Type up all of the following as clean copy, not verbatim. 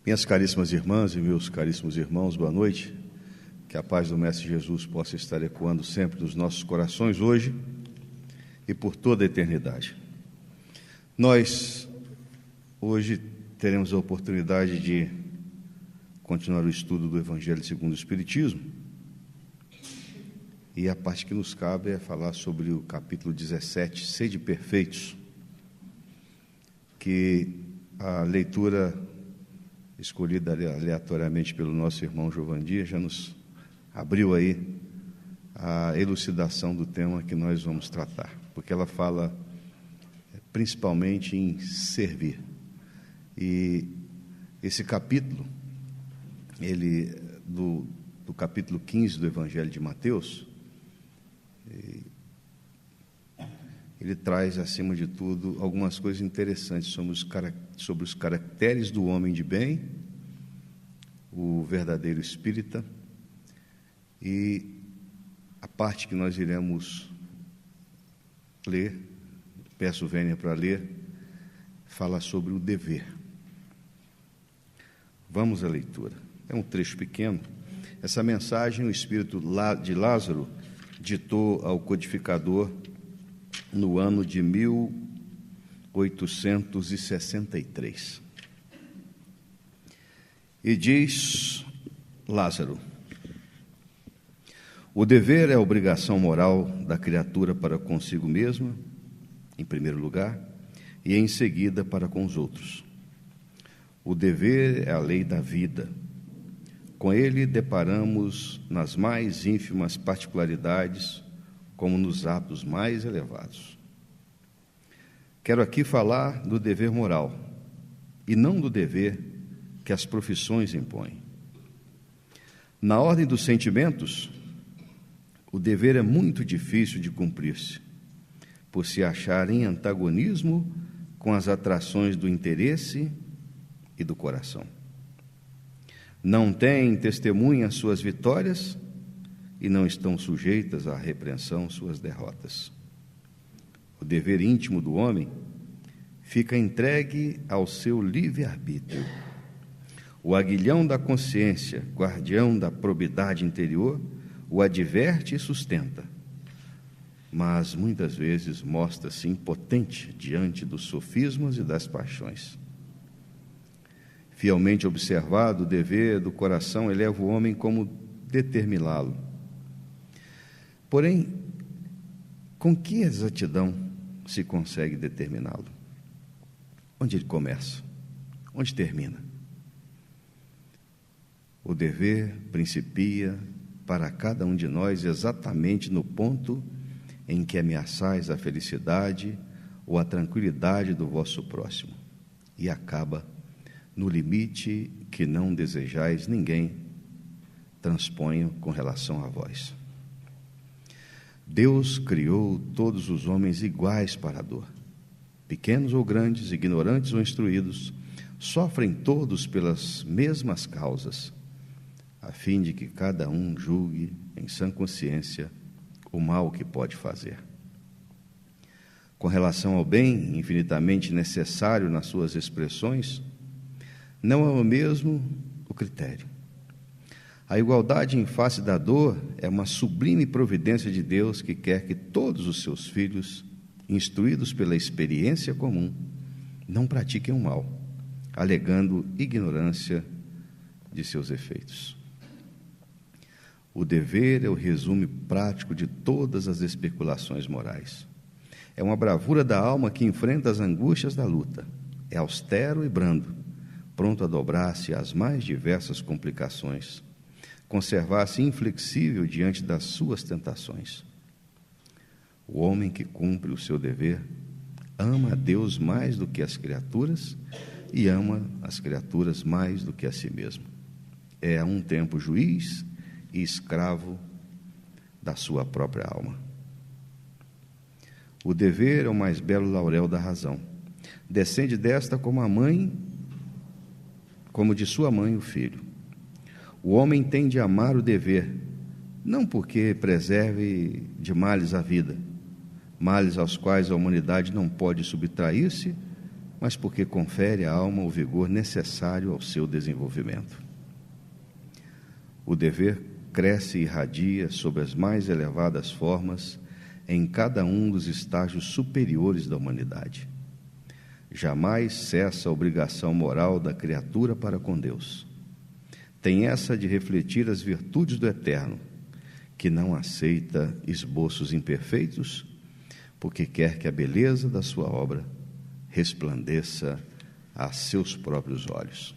Minhas caríssimas irmãs e meus caríssimos irmãos, boa noite. Que a paz do Mestre Jesus possa estar ecoando sempre nos nossos corações hoje e por toda a eternidade. Nós, hoje, teremos a oportunidade de continuar o estudo do Evangelho segundo o Espiritismo. E a parte que nos cabe é falar sobre o capítulo 17, Sede Perfeitos, que a leitura escolhida aleatoriamente pelo nosso irmão Giovandir já nos abriu aí a elucidação do tema que nós vamos tratar, porque ela fala principalmente em servir. E esse capítulo, ele do capítulo 15 do Evangelho de Mateus, ele traz, acima de tudo, algumas coisas interessantes sobre os caracteres do homem de bem, o verdadeiro espírita, e a parte que nós iremos ler, peço vênia para ler, fala sobre o dever. Vamos à leitura. É um trecho pequeno. Essa mensagem, o espírito de Lázaro ditou ao codificador no ano de 1863. E diz Lázaro: o dever é a obrigação moral da criatura para consigo mesma, em primeiro lugar, e em seguida para com os outros. O dever é a lei da vida. Com ele deparamos nas mais ínfimas particularidades, como nos atos mais elevados. Quero aqui falar do dever moral, e não do dever que as profissões impõem. Na ordem dos sentimentos, o dever é muito difícil de cumprir-se, por se achar em antagonismo com as atrações do interesse e do coração. Não têm testemunha suas vitórias e não estão sujeitas à repreensão suas derrotas. O dever íntimo do homem fica entregue ao seu livre-arbítrio. O aguilhão da consciência, guardião da probidade interior, o adverte e sustenta, mas muitas vezes mostra-se impotente diante dos sofismas e das paixões. Fielmente observado, o dever do coração eleva o homem como determiná-lo. Porém, com que exatidão se consegue determiná-lo? Onde ele começa? Onde termina? O dever principia para cada um de nós exatamente no ponto em que ameaçais a felicidade ou a tranquilidade do vosso próximo, e acaba no limite que não desejais ninguém transponha com relação a vós. Deus criou todos os homens iguais para a dor. Pequenos ou grandes, ignorantes ou instruídos, sofrem todos pelas mesmas causas, a fim de que cada um julgue em sã consciência o mal que pode fazer. Com relação ao bem, infinitamente necessário nas suas expressões, não é o mesmo o critério. A igualdade em face da dor é uma sublime providência de Deus que quer que todos os seus filhos, instruídos pela experiência comum, não pratiquem o mal, alegando ignorância de seus efeitos. O dever é o resumo prático de todas as especulações morais. É uma bravura da alma que enfrenta as angústias da luta. É austero e brando, pronto a dobrar-se às mais diversas complicações, conservar-se inflexível diante das suas tentações. O homem que cumpre o seu dever ama a Deus mais do que as criaturas e ama as criaturas mais do que a si mesmo. É a um tempo juiz e escravo da sua própria alma. O dever é o mais belo laurel da razão. Descende desta como a mãe, como de sua mãe o filho. O homem tem de amar o dever, não porque preserve de males a vida, males aos quais a humanidade não pode subtrair-se mas porque confere à alma o vigor necessário ao seu desenvolvimento. O dever cresce e irradia sob as mais elevadas formas em cada um dos estágios superiores da humanidade. Jamais cessa a obrigação moral da criatura para com Deus. Tem essa de refletir as virtudes do Eterno, que não aceita esboços imperfeitos, porque quer que a beleza da sua obra resplandeça a seus próprios olhos.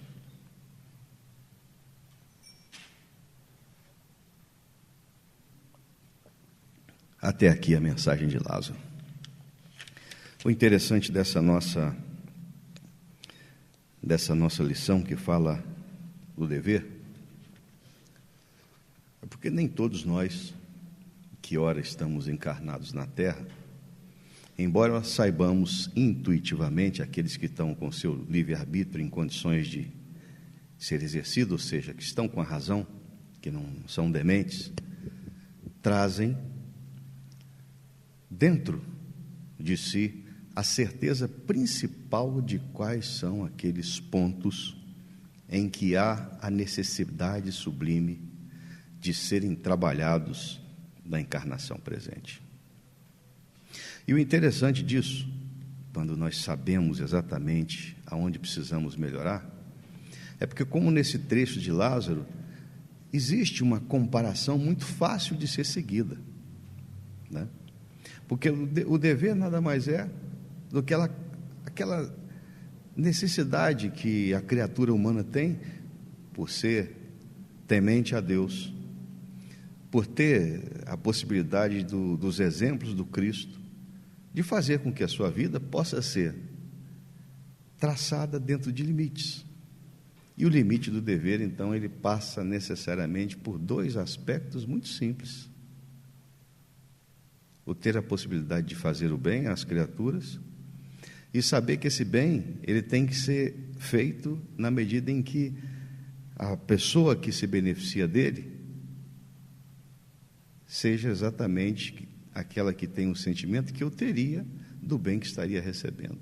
Até aqui a mensagem de Lázaro. O interessante dessa nossa lição que fala do dever é porque nem todos nós, que ora estamos encarnados na Terra, embora saibamos intuitivamente, aqueles que estão com seu livre-arbítrio em condições de ser exercido, ou seja, que estão com a razão, que não são dementes, trazem dentro de si a certeza principal de quais são aqueles pontos em que há a necessidade sublime de serem trabalhados na encarnação presente. E o interessante disso, quando nós sabemos exatamente aonde precisamos melhorar, é porque, como nesse trecho de Lázaro, existe uma comparação muito fácil de ser seguida, né? Porque o dever nada mais é do que aquela necessidade que a criatura humana tem por ser temente a Deus, por ter a possibilidade dos exemplos do Cristo, de fazer com que a sua vida possa ser traçada dentro de limites. E o limite do dever, então, ele passa necessariamente por dois aspectos muito simples: o ter a possibilidade de fazer o bem às criaturas e saber que esse bem, ele tem que ser feito na medida em que a pessoa que se beneficia dele seja exatamente aquela que tem o sentimento que eu teria do bem que estaria recebendo.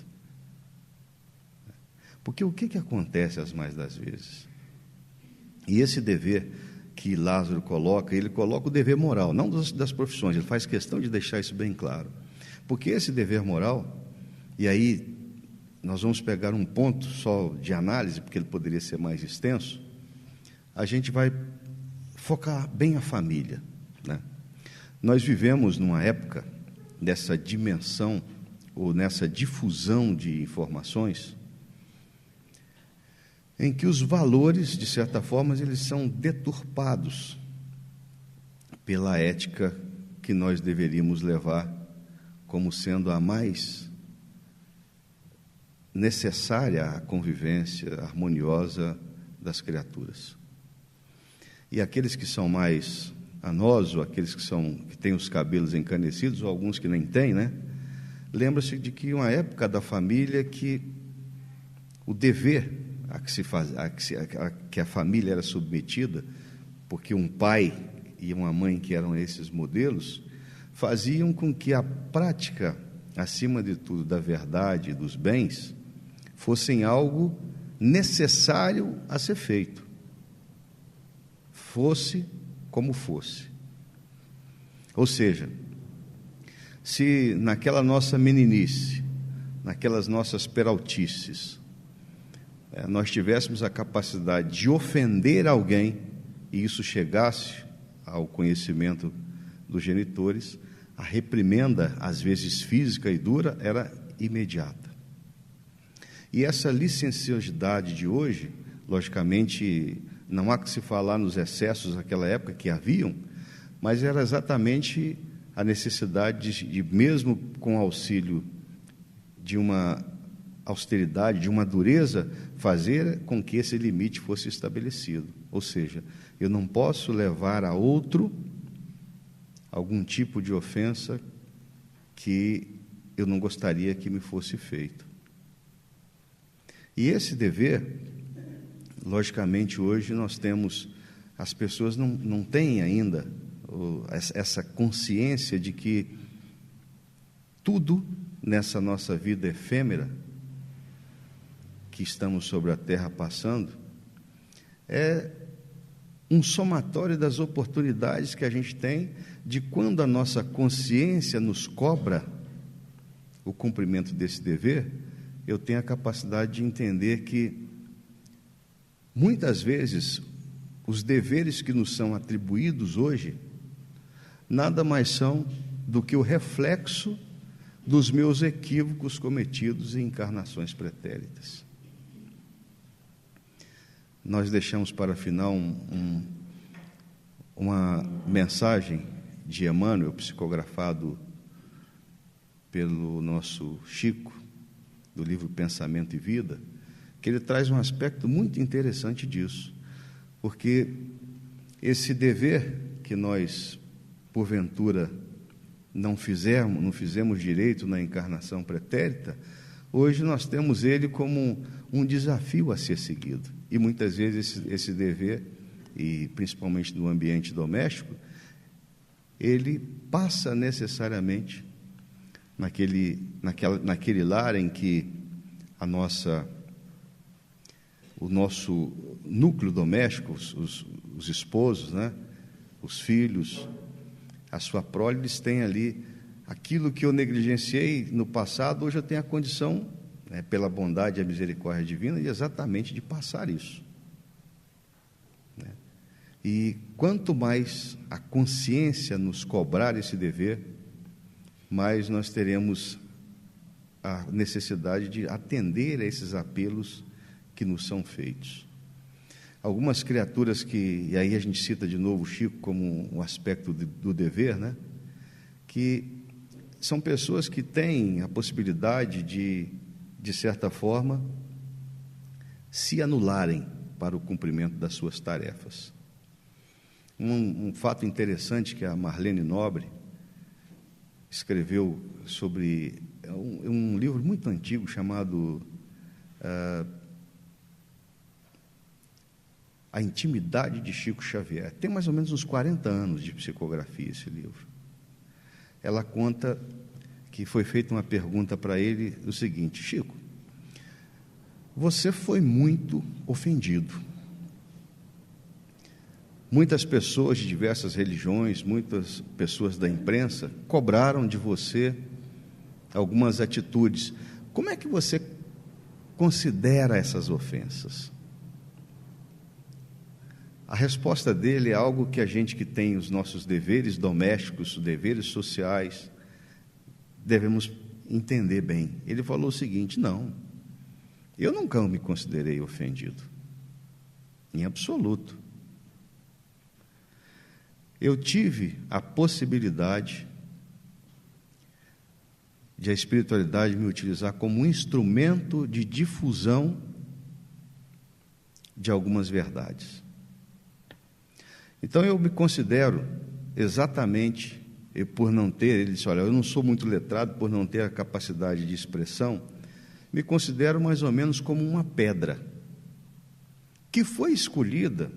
Porque o que acontece as mais das vezes? E esse dever que Lázaro coloca, ele coloca o dever moral, não das profissões, ele faz questão de deixar isso bem claro. Porque esse dever moral, e aí nós vamos pegar um ponto só de análise, porque ele poderia ser mais extenso, a gente vai focar bem a família, né? Nós vivemos numa época dessa dimensão, ou nessa difusão de informações, em que os valores, de certa forma, eles são deturpados pela ética que nós deveríamos levar como sendo a mais necessária à convivência harmoniosa das criaturas. E aqueles que são mais a nós, ou aqueles que têm os cabelos encanecidos, ou alguns que nem têm, né? Lembra-se de que uma época da família que o dever que a família era submetida, porque um pai e uma mãe, que eram esses modelos, faziam com que a prática, acima de tudo, da verdade e dos bens, fossem algo necessário a ser feito, fosse como fosse. Ou seja, se naquela nossa meninice, naquelas nossas peraltices, nós tivéssemos a capacidade de ofender alguém e isso chegasse ao conhecimento dos genitores, a reprimenda, às vezes física e dura, era imediata. E essa licenciosidade de hoje, logicamente, não há que se falar nos excessos daquela época que haviam, mas era exatamente a necessidade de mesmo com auxílio de uma austeridade, de uma dureza, fazer com que esse limite fosse estabelecido. Ou seja, eu não posso levar a outro algum tipo de ofensa que eu não gostaria que me fosse feito. E esse dever, logicamente, hoje nós temos, as pessoas não têm ainda essa consciência de que tudo nessa nossa vida efêmera que estamos sobre a terra passando, é um somatório das oportunidades que a gente tem de, quando a nossa consciência nos cobra o cumprimento desse dever, eu tenho a capacidade de entender que, muitas vezes, os deveres que nos são atribuídos hoje nada mais são do que o reflexo dos meus equívocos cometidos em encarnações pretéritas. Nós deixamos para final uma mensagem de Emmanuel, psicografado pelo nosso Chico, do livro Pensamento e Vida, que ele traz um aspecto muito interessante disso, porque esse dever que nós, porventura, não fizemos direito na encarnação pretérita, hoje nós temos ele como um desafio a ser seguido. E muitas vezes esse dever, e principalmente no ambiente doméstico, ele passa necessariamente naquele lar em que o nosso núcleo doméstico, os esposos, né, os filhos, a sua prole, eles têm ali aquilo que eu negligenciei no passado. Hoje eu tenho a condição, pela bondade e a misericórdia divina, exatamente de passar isso. E quanto mais a consciência nos cobrar esse dever, mais nós teremos a necessidade de atender a esses apelos que nos são feitos. Algumas criaturas e aí a gente cita de novo o Chico como um aspecto do dever, né? Que são pessoas que têm a possibilidade de certa forma, se anularem para o cumprimento das suas tarefas. Um fato interessante que a Marlene Nobre escreveu sobre um livro muito antigo chamado A Intimidade de Chico Xavier. Tem mais ou menos uns 40 anos de psicografia esse livro. Ela conta que foi feita uma pergunta para ele, o seguinte: Chico, você foi muito ofendido. Muitas pessoas de diversas religiões, muitas pessoas da imprensa cobraram de você algumas atitudes. Como é que você considera essas ofensas? A resposta dele é algo que a gente que tem os nossos deveres domésticos, deveres sociais, devemos entender bem. Ele falou o seguinte: não, eu nunca me considerei ofendido, em absoluto. Eu tive a possibilidade de a espiritualidade me utilizar como um instrumento de difusão de algumas verdades. Então eu me considero exatamente, por não ter, ele disse, olha, eu não sou muito letrado, por não ter a capacidade de expressão, me considero mais ou menos como uma pedra que foi escolhida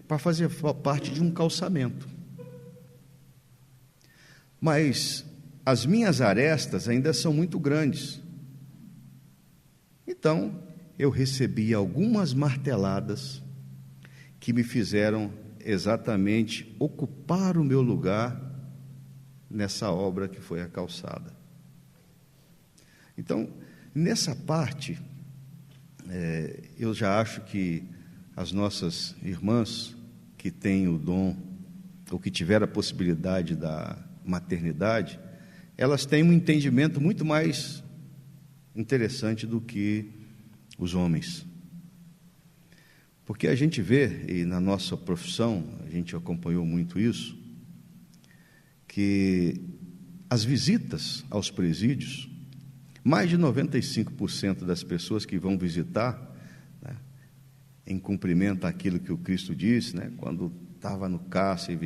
para fazer parte de um calçamento. Mas as minhas arestas ainda são muito grandes. Então, eu recebi algumas marteladas que me fizeram exatamente ocupar o meu lugar nessa obra que foi a calçada. Então, nessa parte, eu já acho que as nossas irmãs que têm o dom, ou que tiveram a possibilidade da maternidade, elas têm um entendimento muito mais interessante do que os homens. Porque a gente vê, e na nossa profissão, a gente acompanhou muito isso, que as visitas aos presídios, mais de 95% das pessoas que vão visitar, né, em cumprimento àquilo que o Cristo disse, né, quando estava no cárcere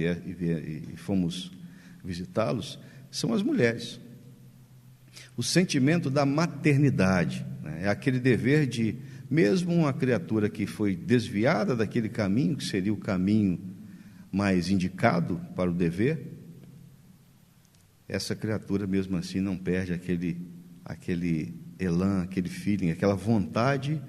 e fomos visitá-los, são as mulheres. O sentimento da maternidade, né, é aquele dever de, mesmo uma criatura que foi desviada daquele caminho, que seria o caminho mais indicado para o dever, essa criatura mesmo assim não perde aquele elan, aquele feeling, aquela vontade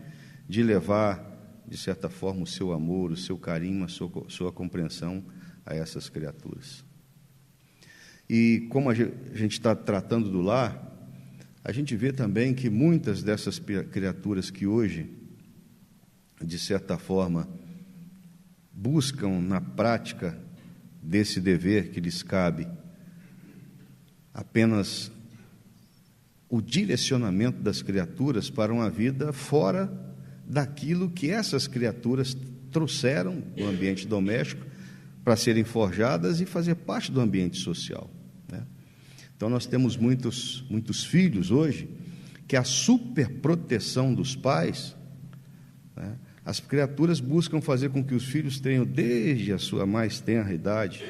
de levar, de certa forma, o seu amor, o seu carinho, a sua compreensão a essas criaturas. E como a gente está tratando do lar, a gente vê também que muitas dessas criaturas que hoje, de certa forma, buscam na prática desse dever que lhes cabe apenas o direcionamento das criaturas para uma vida fora daquilo que essas criaturas trouxeram do ambiente doméstico para serem forjadas e fazer parte do ambiente social, né? Então, nós temos muitos filhos hoje que a superproteção dos pais, né, as criaturas buscam fazer com que os filhos tenham, desde a sua mais tenra idade,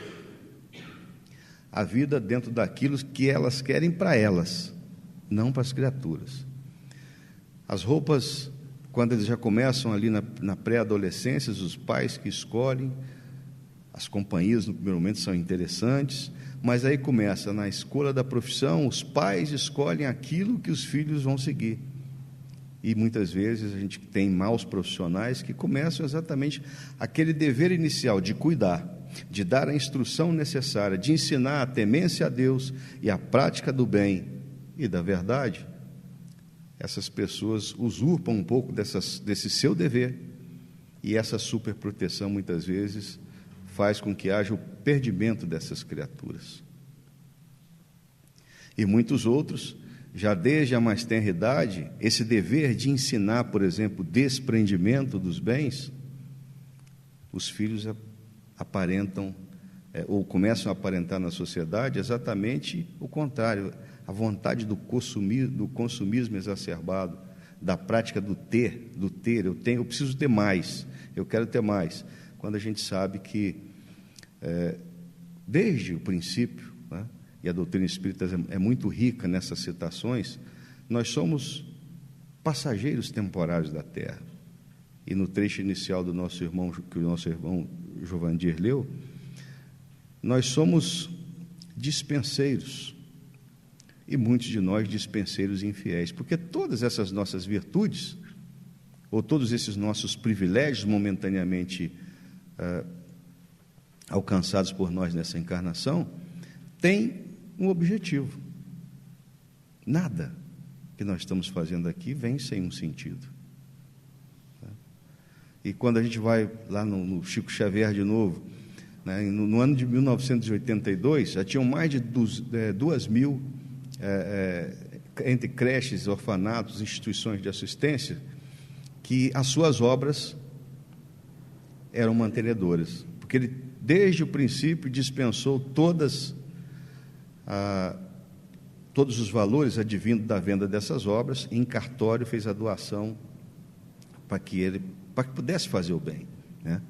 a vida dentro daquilo que elas querem para elas, não para as criaturas. As roupas, quando eles já começam ali na pré-adolescência, os pais que escolhem, as companhias no primeiro momento são interessantes, mas aí começa na escolha da profissão, os pais escolhem aquilo que os filhos vão seguir. E muitas vezes a gente tem maus profissionais que começam exatamente aquele dever inicial de cuidar, de dar a instrução necessária, de ensinar a temência a Deus e a prática do bem e da verdade. Essas pessoas usurpam um pouco desse seu dever, e essa superproteção muitas vezes faz com que haja o perdimento dessas criaturas. E muitos outros, já desde a mais tenra idade, esse dever de ensinar, por exemplo, o desprendimento dos bens, os filhos aparentam, ou começam a aparentar na sociedade exatamente o contrário, a vontade do consumismo exacerbado, da prática do ter, eu preciso ter mais, eu quero ter mais, quando a gente sabe que, desde o princípio, né, e a doutrina espírita é muito rica nessas citações, nós somos passageiros temporários da Terra. E no trecho inicial do nosso irmão, que o nosso irmão Jovandir leu, nós somos dispenseiros, e muitos de nós dispenseiros infiéis, porque todas essas nossas virtudes, ou todos esses nossos privilégios momentaneamente alcançados por nós nessa encarnação, têm um objetivo. Nada que nós estamos fazendo aqui vem sem um sentido. E quando a gente vai lá no Chico Xavier de novo, né, no ano de 1982, já tinham mais de 2.000, entre creches, orfanatos, instituições de assistência, que as suas obras eram mantenedoras, porque ele, desde o princípio, dispensou todos os valores advindos da venda dessas obras, e em cartório fez a doação para que pudesse fazer o bem, né?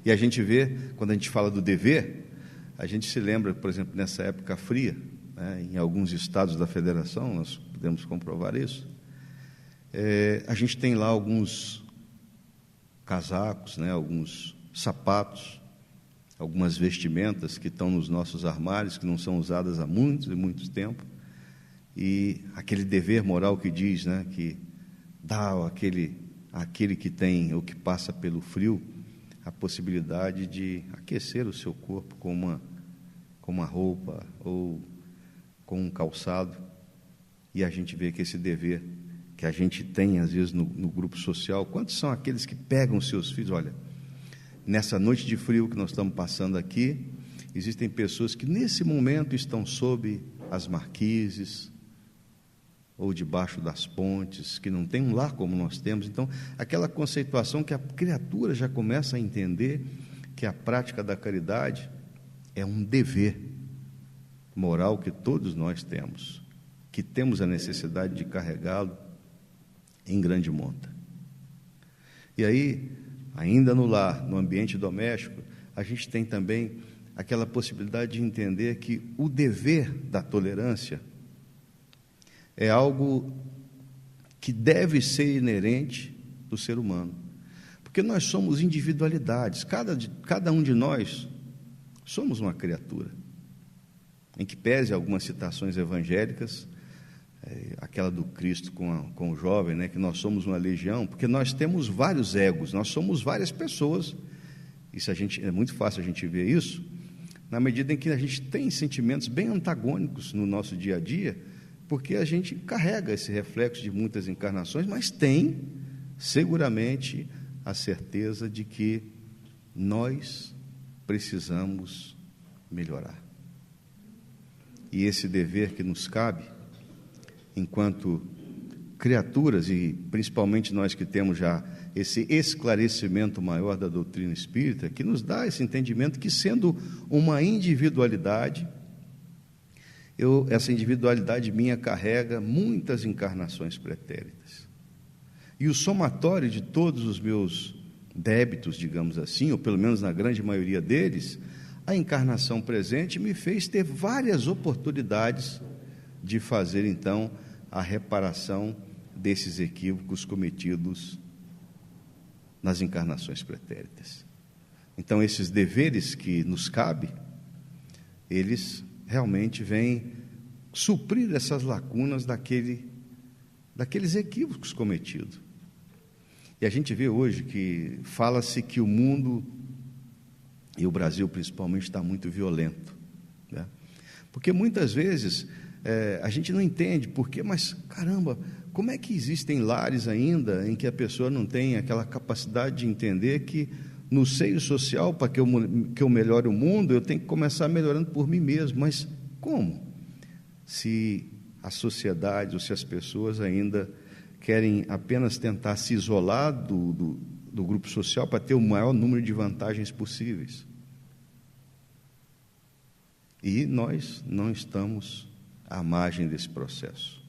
E a gente vê, quando a gente fala do dever, a gente se lembra, por exemplo, nessa época fria, né, em alguns estados da federação, nós podemos comprovar isso, a gente tem lá alguns casacos, né, alguns sapatos, algumas vestimentas que estão nos nossos armários, que não são usadas há muitos e muitos tempos, e aquele dever moral que diz, né, que dá àquele que tem ou que passa pelo frio a possibilidade de aquecer o seu corpo com uma roupa ou com um calçado. E a gente vê que esse dever que a gente tem às vezes no grupo social, quantos são aqueles que pegam os seus filhos? Olha, nessa noite de frio que nós estamos passando aqui, existem pessoas que nesse momento estão sob as marquises ou debaixo das pontes, que não tem um lar como nós temos. Então, aquela conceituação que a criatura já começa a entender que a prática da caridade é um dever moral que todos nós temos, que temos a necessidade de carregá-lo em grande monta. E aí, ainda no lar, no ambiente doméstico, a gente tem também aquela possibilidade de entender que o dever da tolerância é algo que deve ser inerente do ser humano, porque nós somos individualidades, cada um de nós somos uma criatura, em que pese algumas citações evangélicas, aquela do Cristo com o jovem, né, que nós somos uma legião, porque nós temos vários egos, nós somos várias pessoas. Isso é muito fácil a gente ver isso, na medida em que a gente tem sentimentos bem antagônicos no nosso dia a dia, porque a gente carrega esse reflexo de muitas encarnações, mas tem seguramente a certeza de que nós precisamos melhorar. E esse dever que nos cabe, enquanto criaturas, e principalmente nós que temos já esse esclarecimento maior da doutrina espírita, que nos dá esse entendimento que, sendo uma individualidade, essa individualidade minha carrega muitas encarnações pretéritas. E o somatório de todos os meus débitos, digamos assim, ou pelo menos na grande maioria deles, a encarnação presente me fez ter várias oportunidades de fazer, então, a reparação desses equívocos cometidos nas encarnações pretéritas. Então, esses deveres que nos cabe, eles realmente vêm suprir essas lacunas daqueles equívocos cometidos. E a gente vê hoje que fala-se que o mundo, e o Brasil principalmente, está muito violento, né? Porque muitas vezes a gente não entende por quê, mas caramba, como é que existem lares ainda em que a pessoa não tem aquela capacidade de entender que no seio social, para que eu melhore o mundo, eu tenho que começar melhorando por mim mesmo. Mas como? Se a sociedade ou se as pessoas ainda querem apenas tentar se isolar do grupo social para ter o maior número de vantagens possíveis. E nós não estamos à margem desse processo.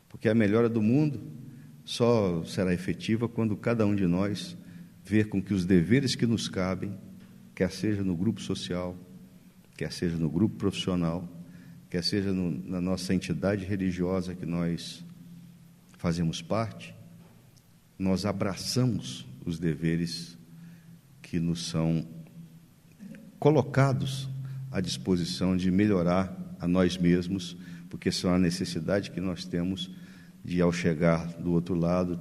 Porque a melhora do mundo só será efetiva quando cada um de nós ver com que os deveres que nos cabem, quer seja no grupo social, quer seja no grupo profissional, quer seja na nossa entidade religiosa que nós fazemos parte, nós abraçamos os deveres que nos são colocados à disposição de melhorar a nós mesmos, porque são a necessidade que nós temos de, ao chegar do outro lado,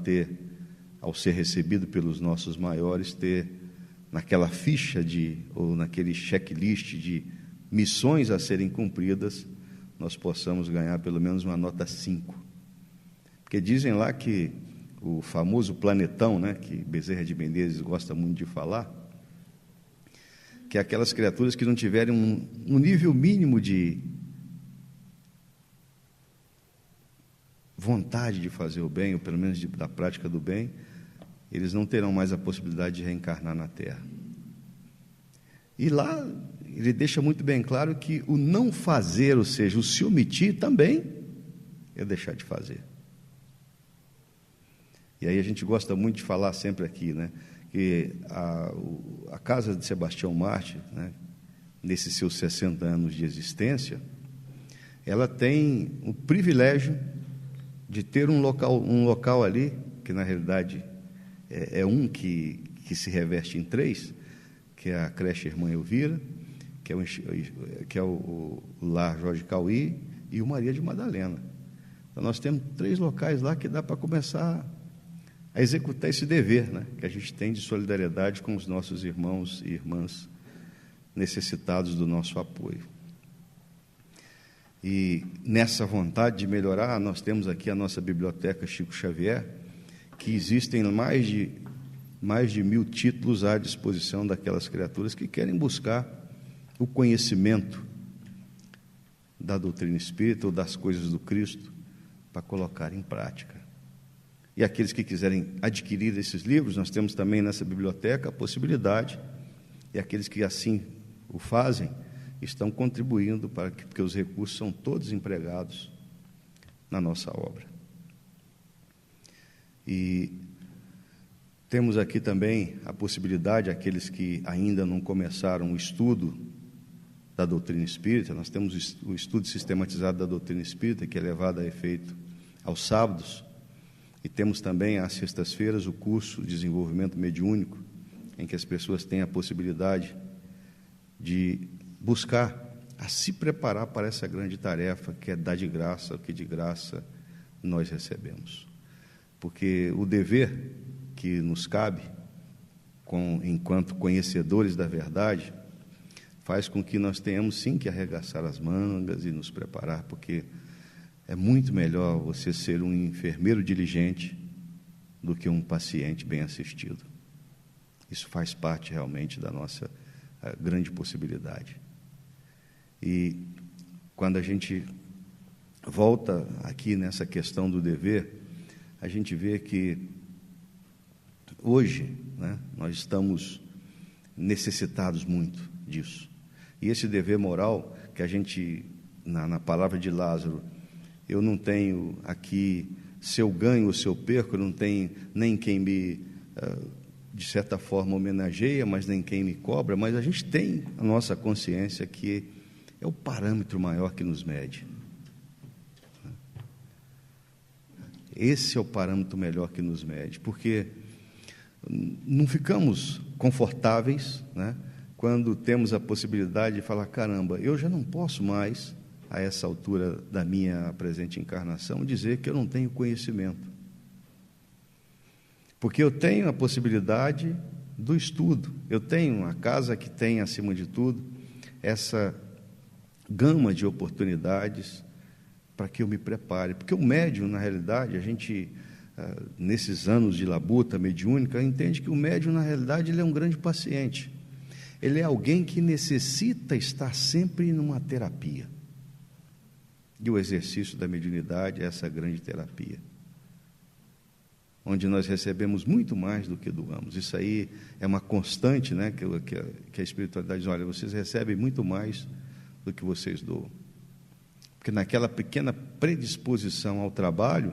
ao ser recebido pelos nossos maiores, ter naquela ficha ou naquele checklist de missões a serem cumpridas, nós possamos ganhar pelo menos uma nota 5. Porque dizem lá que o famoso planetão, né, que Bezerra de Menezes gosta muito de falar, que é aquelas criaturas que não tiverem um nível mínimo de vontade de fazer o bem, ou pelo menos da prática do bem, eles não terão mais a possibilidade de reencarnar na Terra. E lá ele deixa muito bem claro que o não fazer, ou seja, o se omitir, também é deixar de fazer. E aí a gente gosta muito de falar sempre aqui, né, que a casa de Sebastião Mártir, né, nesses seus 60 anos de existência, ela tem o privilégio de ter um local ali, que na realidade é que se reveste em 3, que é a creche Irmã Elvira, que é o lar Jorge Cauí e o Maria de Madalena. Então nós temos 3 locais lá que dá para começar a executar esse dever, né, que a gente tem de solidariedade com os nossos irmãos e irmãs necessitados do nosso apoio. E nessa vontade de melhorar, nós temos aqui a nossa biblioteca Chico Xavier, que existem mais de 1000 títulos à disposição daquelas criaturas que querem buscar o conhecimento da doutrina espírita ou das coisas do Cristo para colocar em prática. E aqueles que quiserem adquirir esses livros, nós temos também nessa biblioteca a possibilidade, e aqueles que assim o fazem, estão contribuindo porque os recursos são todos empregados na nossa obra. E temos aqui também a possibilidade, aqueles que ainda não começaram o estudo da doutrina espírita, nós temos o estudo sistematizado da doutrina espírita, que é levado a efeito aos sábados, e temos também às sextas-feiras o curso de desenvolvimento mediúnico, em que as pessoas têm a possibilidade de buscar a se preparar para essa grande tarefa, que é dar de graça o que de graça nós recebemos. Porque o dever que nos cabe, enquanto conhecedores da verdade, faz com que nós tenhamos sim que arregaçar as mangas e nos preparar, porque é muito melhor você ser um enfermeiro diligente do que um paciente bem assistido. Isso faz parte realmente da nossa grande possibilidade. E quando a gente volta aqui nessa questão do dever, a gente vê que hoje, né, nós estamos necessitados muito disso. E esse dever moral que a gente, na palavra de Lázaro, eu não tenho aqui, se eu ganho ou se eu perco, eu não tenho nem quem me, de certa forma, homenageia, mas nem quem me cobra, mas a gente tem a nossa consciência que é o parâmetro maior que nos mede. Esse é o parâmetro melhor que nos mede, porque não ficamos confortáveis, né, quando temos a possibilidade de falar, caramba, eu já não posso mais, a essa altura da minha presente encarnação, dizer que eu não tenho conhecimento. Porque eu tenho a possibilidade do estudo, eu tenho a casa que tem, acima de tudo, essa gama de oportunidades para que eu me prepare. Porque o médium, na realidade, a gente, nesses anos de labuta mediúnica, entende que o médium, na realidade, ele é um grande paciente. Ele é alguém que necessita estar sempre numa terapia. E o exercício da mediunidade é essa grande terapia, onde nós recebemos muito mais do que doamos. Isso aí é uma constante, né, que a espiritualidade diz, olha, vocês recebem muito mais do que vocês doam. Porque naquela pequena predisposição ao trabalho,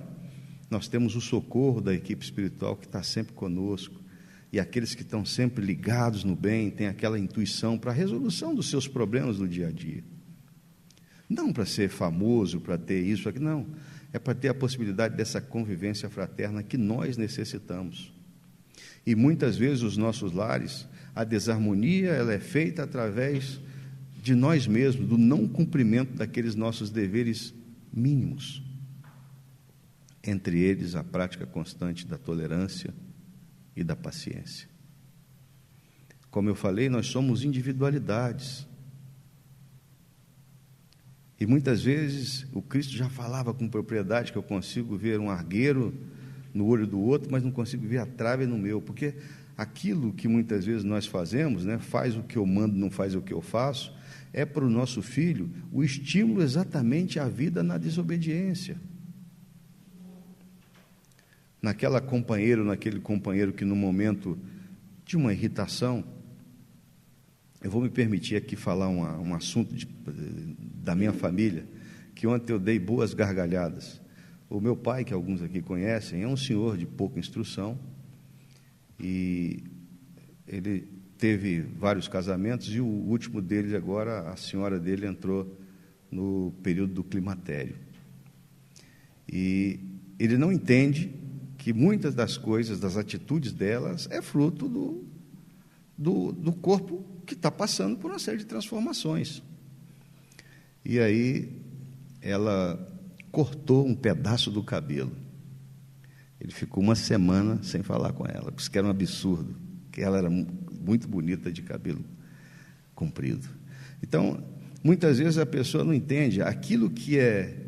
nós temos o socorro da equipe espiritual que está sempre conosco, e aqueles que estão sempre ligados no bem, têm aquela intuição para a resolução dos seus problemas do dia a dia. Não para ser famoso, para ter isso aqui, não. É para ter a possibilidade dessa convivência fraterna que nós necessitamos. E muitas vezes os nossos lares, a desarmonia, ela é feita através de nós mesmos, do não cumprimento daqueles nossos deveres mínimos. Entre eles, a prática constante da tolerância e da paciência. Como eu falei, nós somos individualidades. E muitas vezes o Cristo já falava com propriedade que eu consigo ver um argueiro no olho do outro, mas não consigo ver a trave no meu, porque aquilo que muitas vezes nós fazemos, né, faz o que eu mando, não faz o que eu faço, é para o nosso filho o estímulo exatamente à vida na desobediência. Naquele companheiro que no momento de uma irritação, eu vou me permitir aqui falar um assunto da minha família, que ontem eu dei boas gargalhadas. O meu pai, que alguns aqui conhecem, é um senhor de pouca instrução, e ele teve vários casamentos, e o último deles agora, a senhora dele entrou no período do climatério. E ele não entende que muitas das coisas, das atitudes delas, é fruto do corpo que está passando por uma série de transformações. E aí ela cortou um pedaço do cabelo. Ele ficou uma semana sem falar com ela, porque isso era um absurdo, que ela era muito bonita de cabelo comprido. Então, muitas vezes a pessoa não entende aquilo que é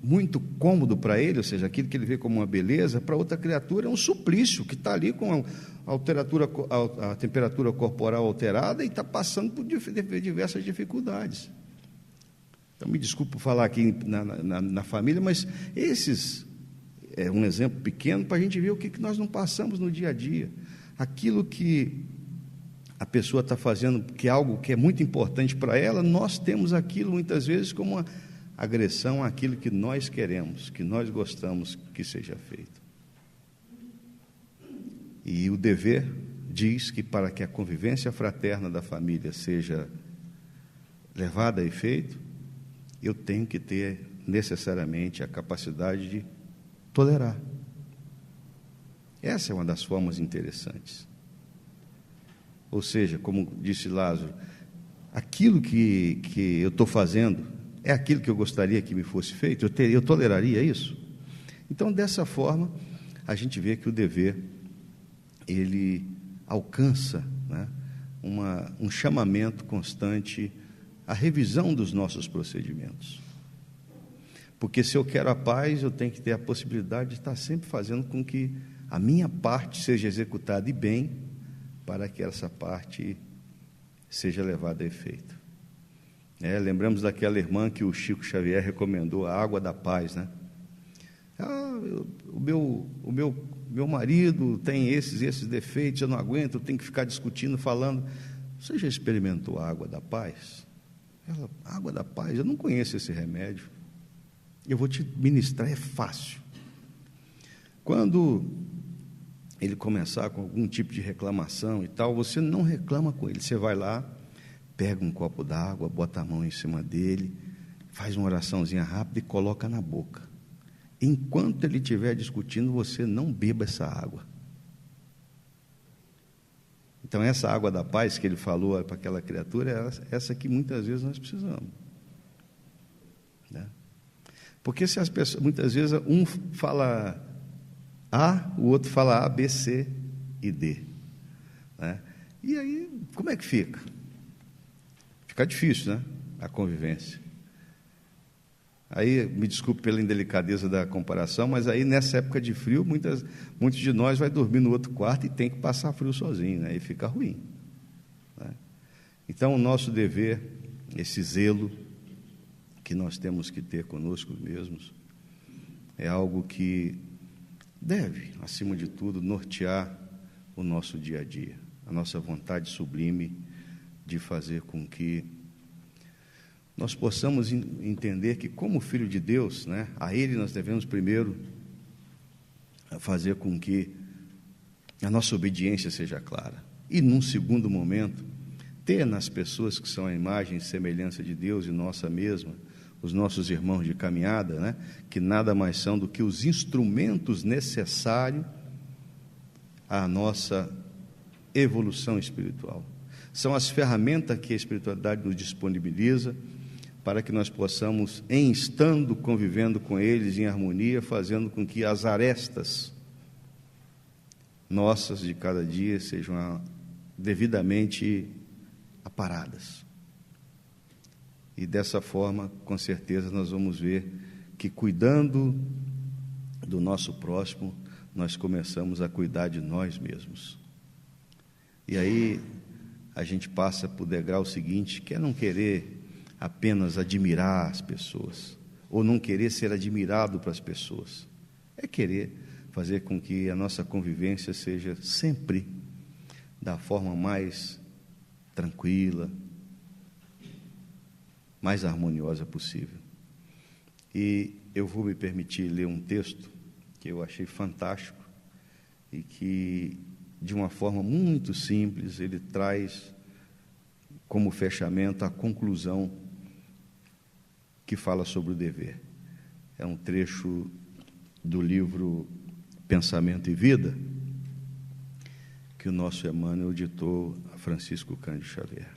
muito cômodo para ele, ou seja, aquilo que ele vê como uma beleza, para outra criatura é um suplício, que está ali com a temperatura corporal alterada e está passando por diversas dificuldades. Então, me desculpe por falar aqui na família, mas esses é um exemplo pequeno para a gente ver o que nós não passamos no dia a dia. Aquilo que a pessoa está fazendo, que é algo que é muito importante para ela, nós temos aquilo muitas vezes como uma agressão àquilo que nós queremos, que nós gostamos que seja feito. E o dever diz que para que a convivência fraterna da família seja levada a efeito, eu tenho que ter necessariamente a capacidade de tolerar. Essa é uma das formas interessantes. Ou seja, como disse Lázaro, aquilo que eu estou fazendo é aquilo que eu gostaria que me fosse feito? Eu toleraria isso? Então, dessa forma, a gente vê que o dever, ele alcança, né, um chamamento constante à revisão dos nossos procedimentos. Porque se eu quero a paz, eu tenho que ter a possibilidade de estar sempre fazendo com que a minha parte seja executada e bem, para que essa parte seja levada a efeito. Lembramos daquela irmã que o Chico Xavier recomendou, a água da paz, né? O meu marido tem esses defeitos, eu não aguento, eu tenho que ficar discutindo, falando. Você já experimentou a água da paz? Ela, água da paz? Eu não conheço esse remédio. Eu vou te ministrar, é fácil. Quando ele começar com algum tipo de reclamação e tal, você não reclama com ele, você vai lá, pega um copo d'água, bota a mão em cima dele, faz uma oraçãozinha rápida e coloca na boca. Enquanto ele estiver discutindo, você não beba essa água. Então, essa água da paz que ele falou para aquela criatura, é essa que muitas vezes nós precisamos. Né? Porque se as pessoas, muitas vezes, um fala A, o outro fala A, B, C e D. Né? E aí, como é que fica? Fica difícil, né? A convivência. Aí, me desculpe pela indelicadeza da comparação, mas aí nessa época de frio, muitos de nós vai dormir no outro quarto e tem que passar frio sozinho, né? E fica ruim. Né? Então, o nosso dever, esse zelo que nós temos que ter conosco mesmos, é algo que deve, acima de tudo, nortear o nosso dia a dia, a nossa vontade sublime de fazer com que nós possamos entender que, como filho de Deus, né, a Ele nós devemos primeiro fazer com que a nossa obediência seja clara. E, num segundo momento, ter nas pessoas que são a imagem e semelhança de Deus e nossa mesma, os nossos irmãos de caminhada, né, que nada mais são do que os instrumentos necessários à nossa evolução espiritual. São as ferramentas que a espiritualidade nos disponibiliza para que nós possamos, em estando convivendo com eles em harmonia, fazendo com que as arestas nossas de cada dia sejam devidamente aparadas. E dessa forma, com certeza, nós vamos ver que, cuidando do nosso próximo, nós começamos a cuidar de nós mesmos. E aí a gente passa por o degrau seguinte, que é não querer apenas admirar as pessoas, ou não querer ser admirado para as pessoas, é querer fazer com que a nossa convivência seja sempre da forma mais tranquila, mais harmoniosa possível. E eu vou me permitir ler um texto que eu achei fantástico e que, de uma forma muito simples, ele traz como fechamento a conclusão que fala sobre o dever. É um trecho do livro Pensamento e Vida, que o nosso Emmanuel ditou a Francisco Cândido Xavier.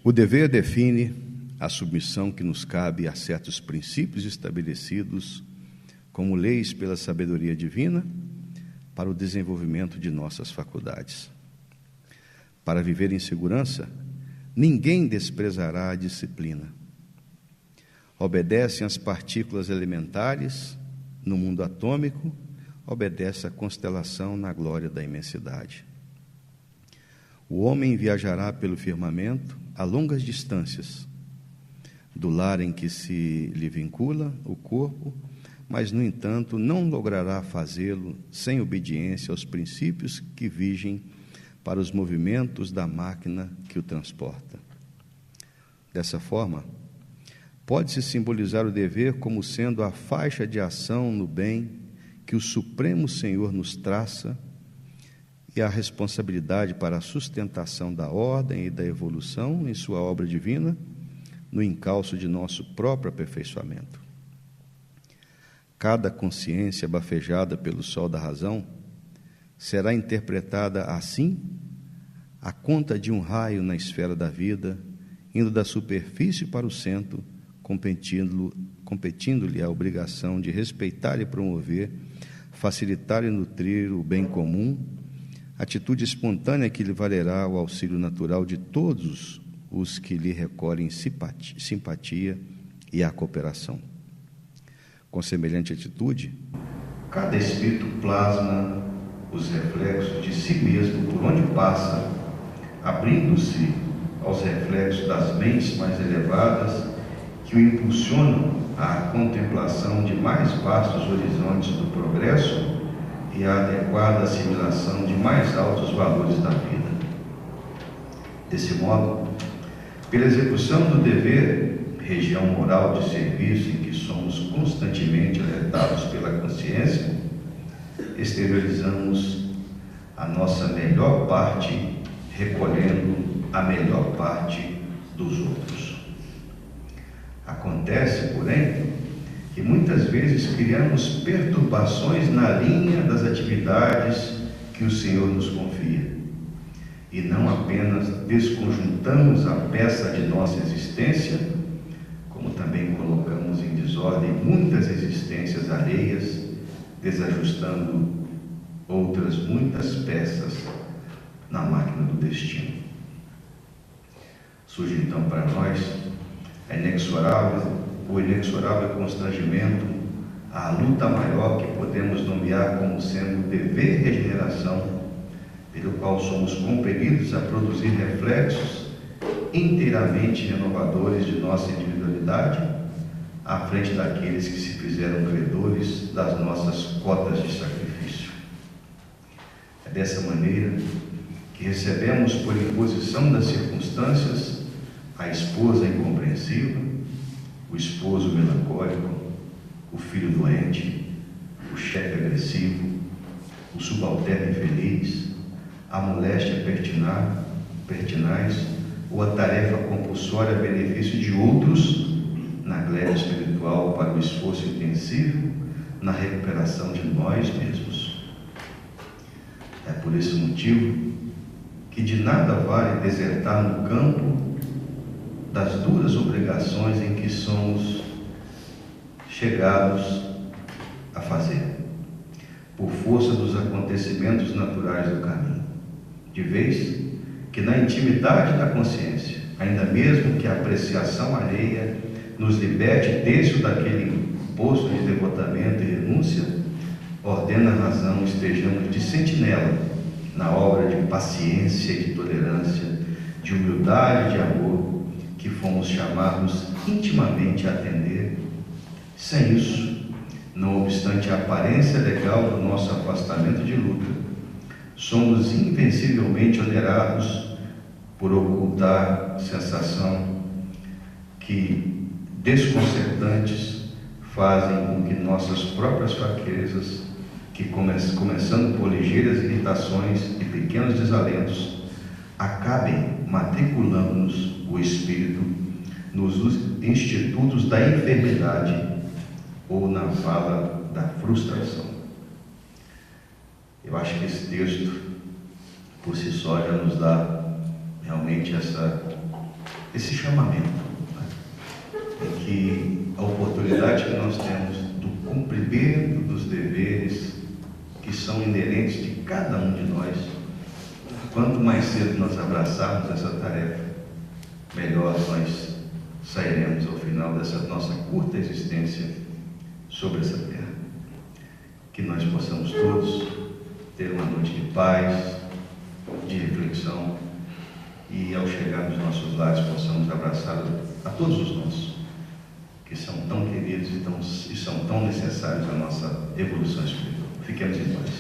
O dever define a submissão que nos cabe a certos princípios estabelecidos como leis pela sabedoria divina para o desenvolvimento de nossas faculdades. Para viver em segurança, ninguém desprezará a disciplina. Obedecem às partículas elementares no mundo atômico, obedece à constelação na glória da imensidade. O homem viajará pelo firmamento a longas distâncias, do lar em que se lhe vincula o corpo, mas, no entanto, não logrará fazê-lo sem obediência aos princípios que vigem para os movimentos da máquina que o transporta. Dessa forma, pode-se simbolizar o dever como sendo a faixa de ação no bem que o Supremo Senhor nos traça e a responsabilidade para a sustentação da ordem e da evolução em sua obra divina, no encalço de nosso próprio aperfeiçoamento. Cada consciência bafejada pelo sol da razão será interpretada assim, à conta de um raio na esfera da vida, indo da superfície para o centro, competindo-lhe a obrigação de respeitar e promover, facilitar e nutrir o bem comum, atitude espontânea que lhe valerá o auxílio natural de todos os que lhe recolhem simpatia e a cooperação. Com semelhante atitude, cada espírito plasma os reflexos de si mesmo por onde passa, abrindo-se aos reflexos das mentes mais elevadas que o impulsionam à contemplação de mais vastos horizontes do progresso e à adequada assimilação de mais altos valores da vida. Desse modo, pela execução do dever, região moral de serviço em que somos constantemente alertados pela consciência, exteriorizamos a nossa melhor parte, recolhendo a melhor parte dos outros. Acontece, porém, que muitas vezes criamos perturbações na linha das atividades que o Senhor nos confia, e não apenas desconjuntamos a peça de nossa existência, como também colocamos em desordem muitas existências alheias, desajustando outras muitas peças na máquina do destino. Surge então para nós o inexorável constrangimento, a luta maior que podemos nomear como sendo o dever de regeneração, pelo qual somos compelidos a produzir reflexos inteiramente renovadores de nossa individualidade, à frente daqueles que se fizeram credores das nossas cotas de sacrifício. É dessa maneira que recebemos, por imposição das circunstâncias, a esposa incompreensiva, o esposo melancólico, o filho doente, o chefe agressivo, o subalterno infeliz, a moléstia pertinaz ou a tarefa compulsória a benefício de outros, na gleba espiritual para o esforço intensivo na recuperação de nós mesmos. É por esse motivo que de nada vale desertar no campo das duras obrigações em que somos chegados a fazer, por força dos acontecimentos naturais do caminho, de vez que na intimidade da consciência, ainda mesmo que a apreciação alheia nos liberte desse ou daquele posto de devotamento e renúncia, ordena a razão estejamos de sentinela na obra de paciência e de tolerância, de humildade e de amor, que fomos chamados intimamente a atender. Sem isso, não obstante a aparência legal do nosso afastamento de luta, somos invencivelmente onerados por ocultar sensação que desconcertantes fazem com que nossas próprias fraquezas, que começando por ligeiras irritações e pequenos desalentos, acabem matriculando-nos o espírito nos institutos da enfermidade ou na vala da frustração. Eu acho que esse texto, por si só, já nos dá realmente esse chamamento, né? Em que a oportunidade que nós temos do cumprimento dos deveres que são inerentes de cada um de nós, quanto mais cedo nós abraçarmos essa tarefa, melhor nós sairemos ao final dessa nossa curta existência sobre essa terra. Que nós possamos todos ter uma noite de paz, de reflexão, e ao chegar nos nossos lares possamos abraçar a todos os nossos, que são tão queridos e são tão necessários à nossa evolução espiritual. Fiquemos em paz.